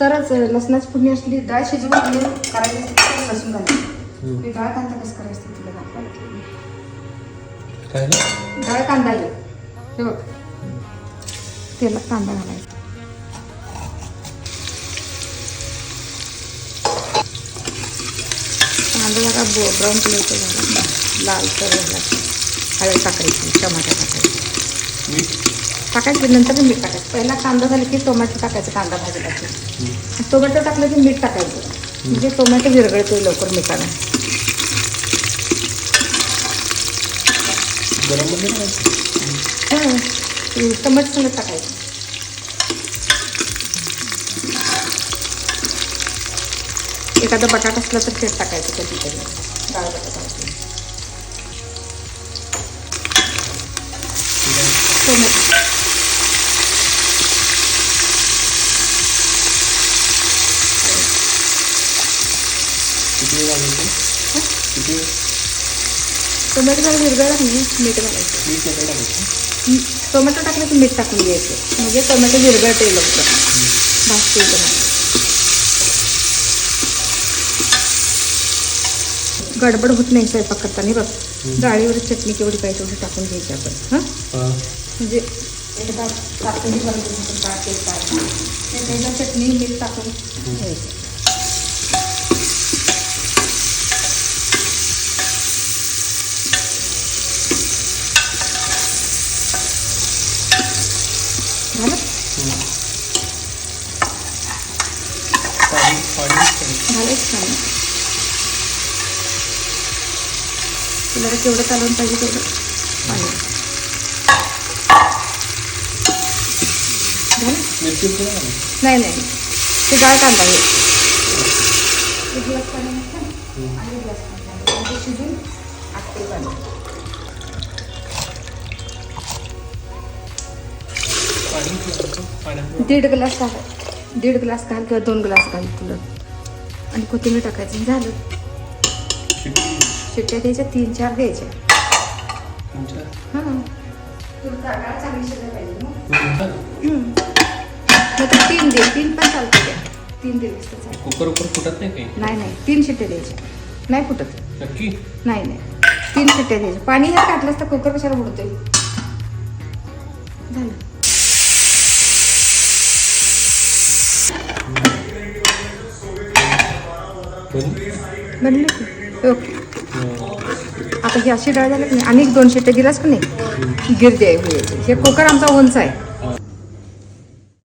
तरच लसणाची फोडणी असली डाळ शिजवून करायची लसूण घालायचं. मी डाळ कांदा कसं करायचं तुला दाखवायला. डाळ कांदा घे हे बघ तेलात कांदा घालायचा. कांदा जरा ब्राऊन कलरचा झाला लाल कलरला हळद टाकायची टमाटर टाकायचं नंतर मीठ टाकायचं. पहिला कांदा झाला की टोमॅटो टाकायचं कांदा भाजीला टोमॅटो टाकलं की मीठ टाकायचं म्हणजे टोमॅटो विरघळतो लवकर मिठानं. टमाटर सगळं टाकायचं. एखादा बटाटा असला तर ते टाकायचं कधीतरी डाळ बटाटा टोमॅटो टोमॅटो जरा विरघळला नाही मीठ घालायचं. टोमॅटो टाकलं की मीठ टाकून घ्यायचं म्हणजे टोमॅटो विरघळते लवकर भाजते. गडबड होत नाही स्वयंपाक करताना. बघ डाळीवर चटणी केवढी पाहिजे तेवढी टाकून घ्यायची आपण हां म्हणजे एकदा टाकून त्याच्या चटणी मीठ टाकून घ्यायचं. झालं झालंच छान. तुला केवढं कालवून पाहिजे तेवढं पाणी नाही नाही ते डाळ कांदा आहे. एक ग्लास पाणी आणि ग्लास पाणी शिजून आटते पाणी. 1.5 ग्लास घाल 1.5 ग्लास घाल किंवा 2 ग्लास घाल तुला आणि कोथिंबीर टाकायचं झालं. शिट्ट्या द्यायच्या 3-4 द्यायच्या. हां तुला डाळ चांगली शिजायला पाहिजे ना. मग 3 दे 3 पण चालतं द्या 3 दिवस कुकर फुटत नाही काही. नाही 3 शिट्ट्या द्यायच्या नाही फुटत नक्की नाही 3 शिट्ट्या द्यायच्या. पाणी हे टाकलंस तर कुकर कशाला उडतोय. झालं बनली ओके. आता ही अशी डाळ झाली की नाही आणि 2 शिट्ट्या दिलास का नाही गिर द्यायची. हे कुकर आमचा उंच आहे